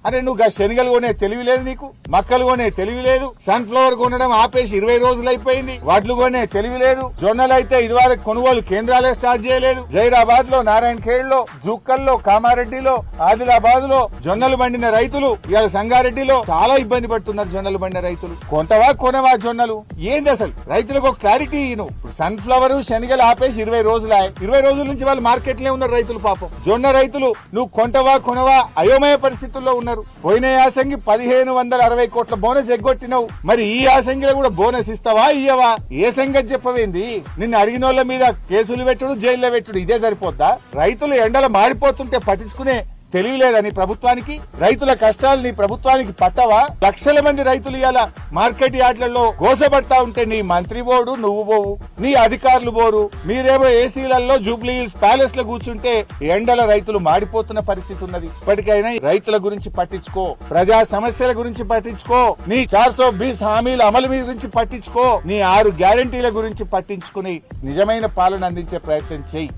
అరే నువ్వు శనగలు కొనే తెలివి లేదు, నీకు మక్కలు కొనే తెలివి లేదు, సన్ఫ్లవర్ కొనడం ఆపేసి 20 రోజులు అయిపోయింది, వడ్లు కొనే తెలివి లేదు, జొన్నలు అయితే ఇదివరకు కొనుగోలు కేంద్రాలే స్టార్ట్ చేయలేదు. జైరాబాద్ లో, నారాయణ ఖేడ్ లో, జూక్కల్లో, కామారెడ్డిలో, ఆదిలాబాద్ లో జొన్నలు పండిన రైతులు ఇవాళ సంగారెడ్డిలో చాలా ఇబ్బంది పడుతున్నారు. జొన్నలు పండిన రైతులు కొంటవా కొనవా జొన్నలు ఏంది అసలు? రైతులకు ఒక క్లారిటీ నువ్వు సన్ఫ్లవర్ శనగలు ఆపేసి 20 రోజులు 20 రోజుల నుంచి వాళ్ళు మార్కెట్ లో ఉన్నారు రైతులు. పాపం జొన్న రైతులు నువ్వు కొంటవా కొనవా అయోమయ పరిస్థితుల్లో ఉన్నారు. పోయిన యాసంగి 1560 కోట్ల బోనస్ ఎగ్గొట్టినావు, మరి ఈ యాసంగిలో కూడా బోనస్ ఇస్తావా ఇయ్యవా? ఏ సంగతి చెప్పవేంది? నిన్ను అడిగిన వాళ్ళ మీద కేసులు పెట్టుడు, జైల్లో పెట్టుడు ఇదే సరిపోద్దా? రైతులు ఎండలు మాడిపోతుంటే పట్టించుకునే తెలియలేదని ప్రభుత్వానికి, రైతుల కష్టాలని ప్రభుత్వానికి పట్టవా? లక్షల మంది రైతులు ఇవాళ మార్కెట్ యార్డ్లలో గోసపడతా ఉంటే నీ మంత్రి పోడు, నువ్వు పోవు, నీ అధికారులు పోరు, మీరేమో ఏసీలలో జూబ్లీ హిల్స్ ప్యాలెస్ లో కూర్చుంటే ఎండల రైతులు మాడిపోతున్న పరిస్థితి ఉన్నది. ఇప్పటికైనా రైతుల గురించి పట్టించుకో, ప్రజా సమస్యల గురించి పట్టించుకో, నీ 420 హామీల అమలు గురించి పట్టించుకో, నీ 6 గ్యారంటీల గురించి పట్టించుకుని నిజమైన పాలన అందించే ప్రయత్నం చేయి.